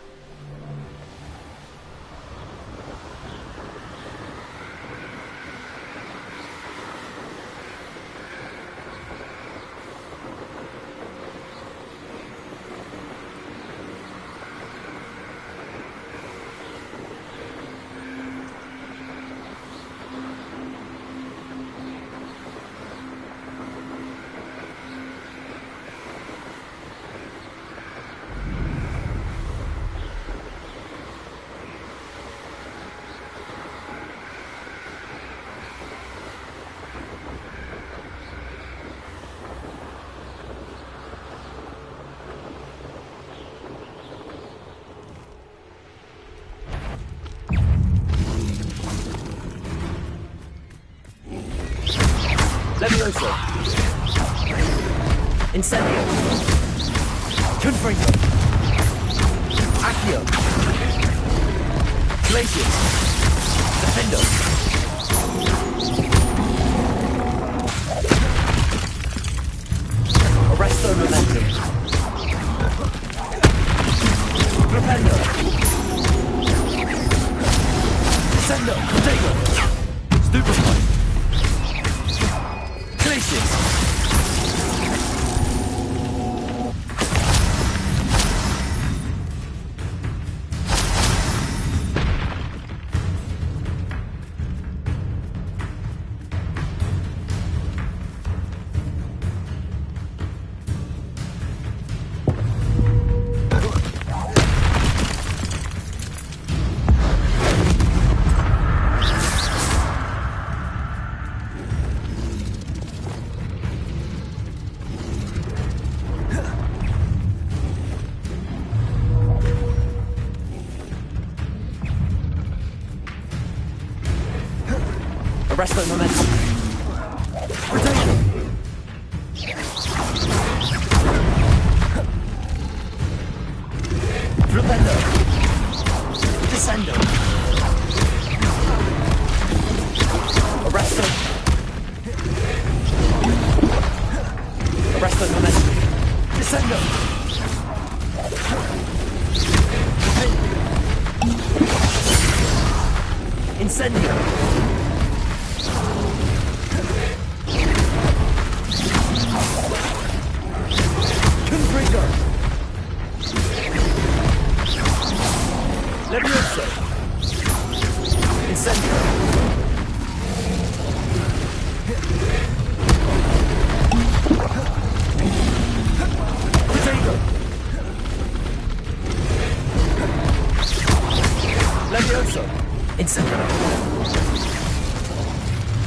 Levioso. Incendio. Confringo. Accio. Glacius. Defendo. Arresto momentum. Propendo. Descendo. Protego. Stupefy. Glacius. Arresto momentum. Rotation. Propendo. Descendo. Arresto. Incendio! Confringo! Levioso! Incendio! Protego! Levioso! Incendio!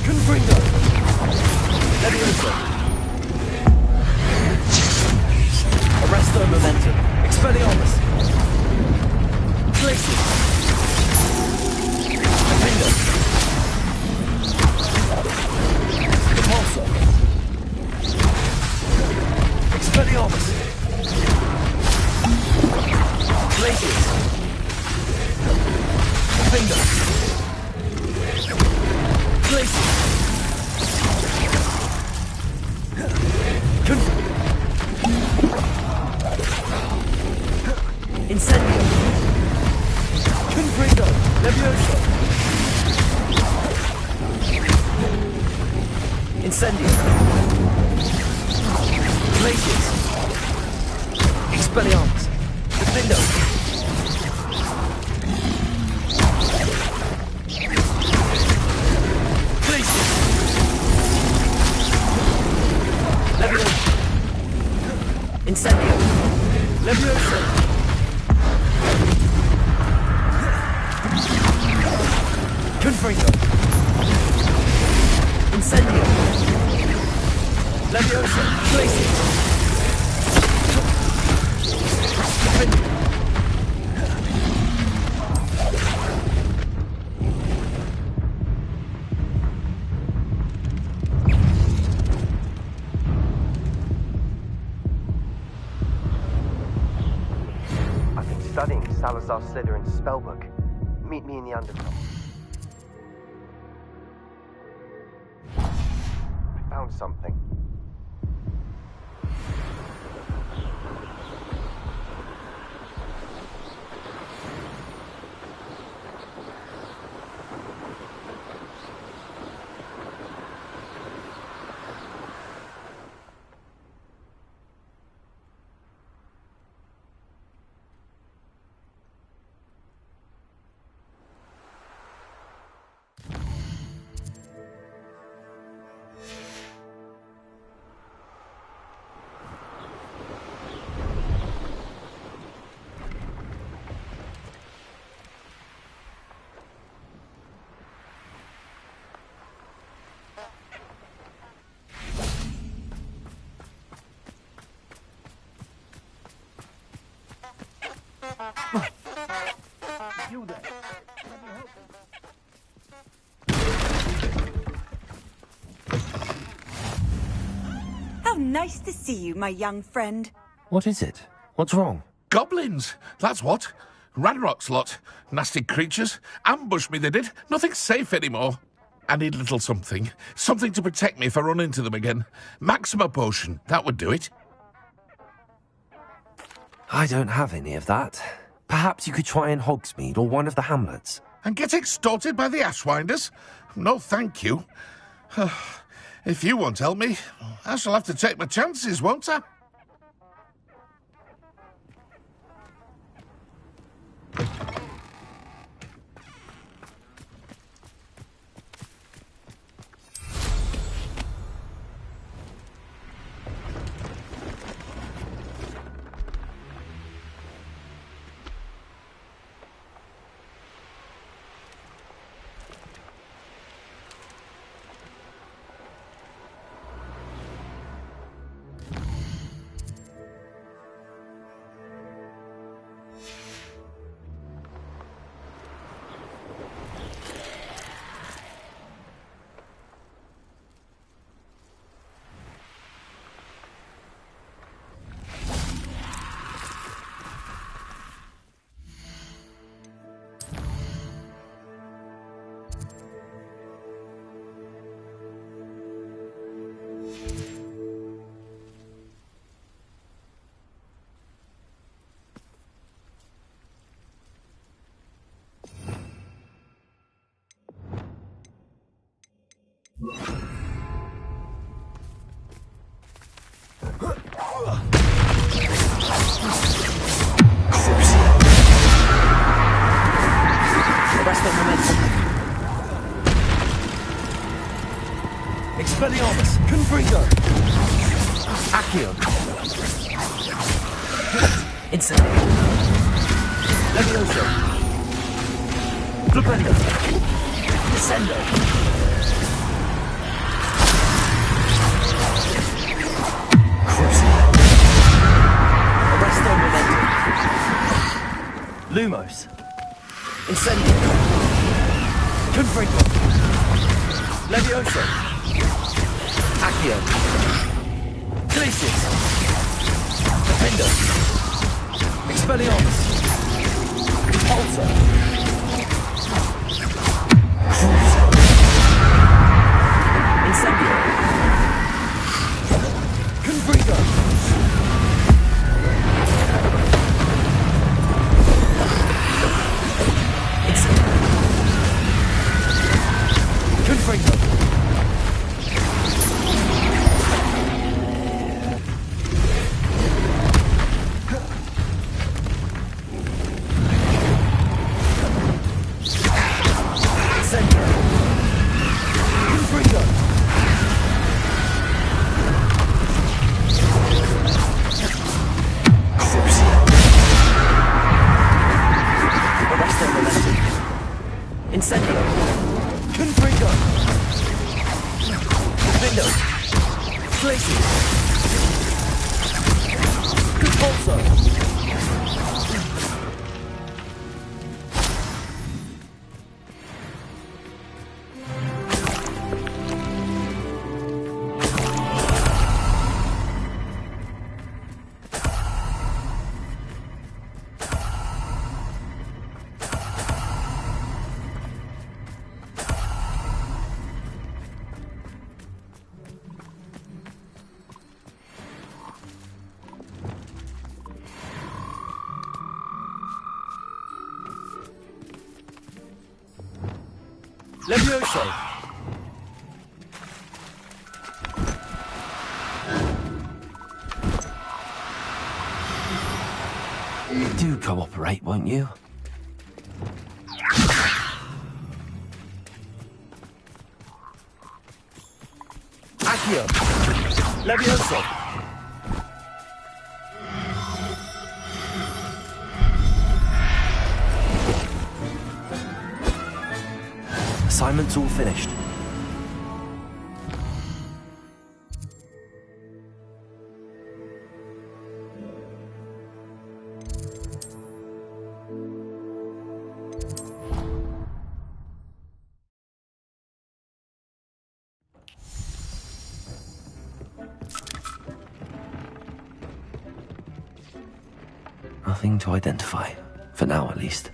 Confringo! Levioso! Arresto momentum! Expelliarmus! Glacius! Confringo! Repulsor! Expelliarmus! Glacius! Confringo! Glacius! Incendio! Confringo! Levioso! Incendio! Glacius! Expelliarmus! Defendo! Glacius! Levioso! Incendio! Levioso! Confringo! Incendio! Levioso! Glacius! Confringo! I've been studying Salazar Slytherin's spellbook. Meet me in the underground. I found something. You there. Let me help you. How nice to see you, my young friend. What is it? What's wrong? Goblins, that's what. Ranrock's lot. Nasty creatures. Ambushed me, they did. Nothing's safe anymore. I need a little something. Something to protect me if I run into them again. Maxima potion, that would do it. I don't have any of that. Perhaps you could try in Hogsmeade or one of the hamlets. And get extorted by the Ashwinders? No, thank you. If you won't help me, I shall have to take my chances, won't I? Arrest their momentum. Expelliarmus! Confringo! Accio! Incendio! Levioso! Flipendo! Descendo! Crucio! Arresto momentum! Lumos! Incendio! Confringo! Levioso! Accio! Glacius! Defendo! Expelliarmus! Pulsar! Crucio! Incendio! Confringo! Incendio! Confringo! Incendio! Confringo! Defendo! Glacius! Compulso! Levioso! Do cooperate, won't you? Accio! Levioso! Assignment's all finished. Nothing to identify, for now at least.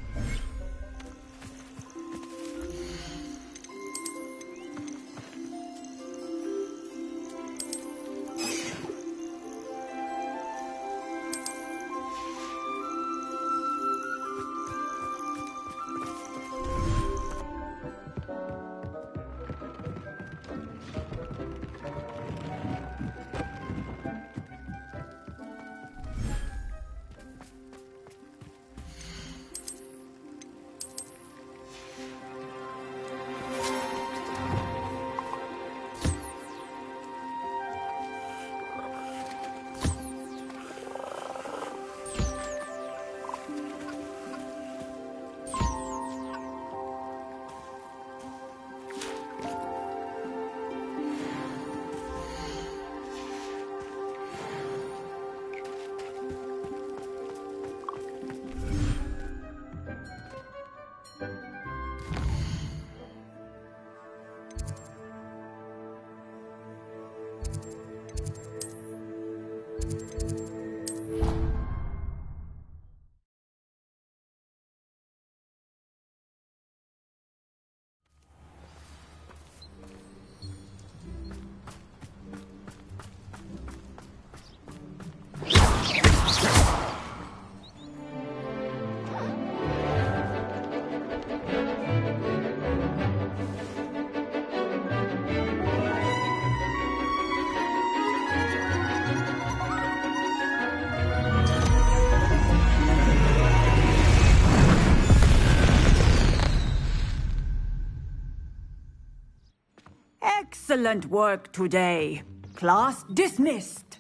Excellent work today. Class dismissed.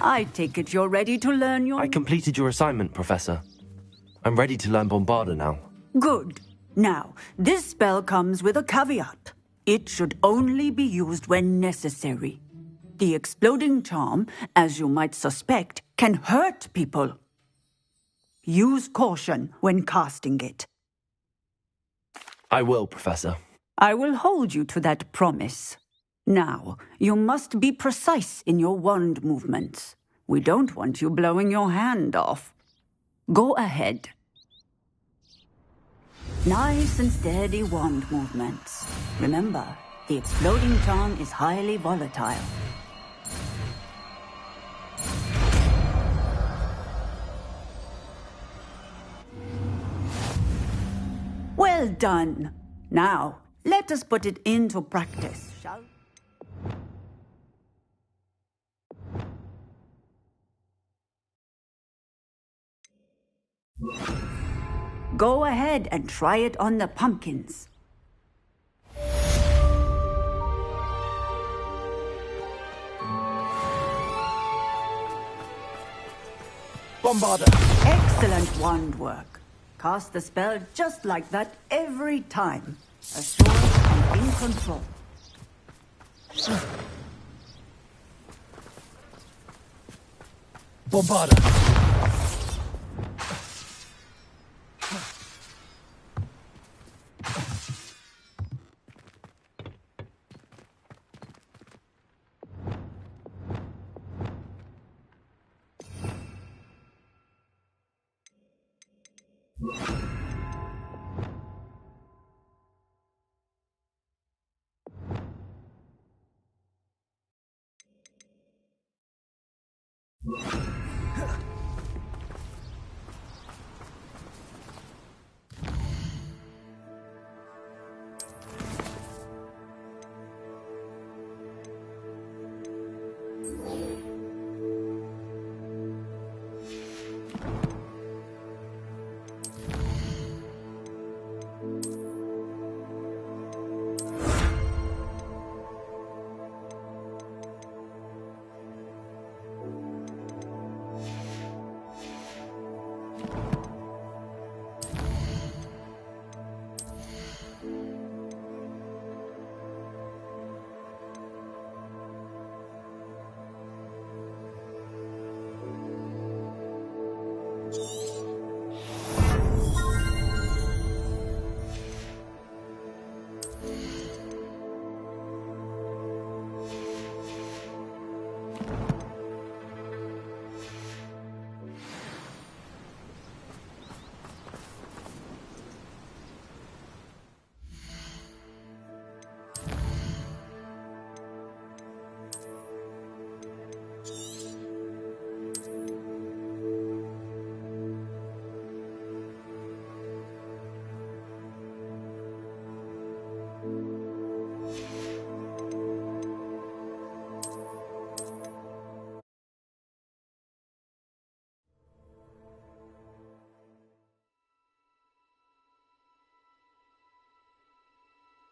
I take it you're ready to learn your... I completed your assignment, Professor. I'm ready to learn Bombarda now. Good. Now, this spell comes with a caveat. It should only be used when necessary. The exploding charm, as you might suspect, can hurt people. Use caution when casting it. I will, Professor. I will hold you to that promise. Now, you must be precise in your wand movements. We don't want you blowing your hand off. Go ahead. Nice and steady wand movements. Remember, the exploding charm is highly volatile. Well done. Now, let us put it into practice, shall we? Go ahead and try it on the pumpkins. Bombarda! Excellent wand work. Cast the spell just like that every time. Assured and in control. Bombarda!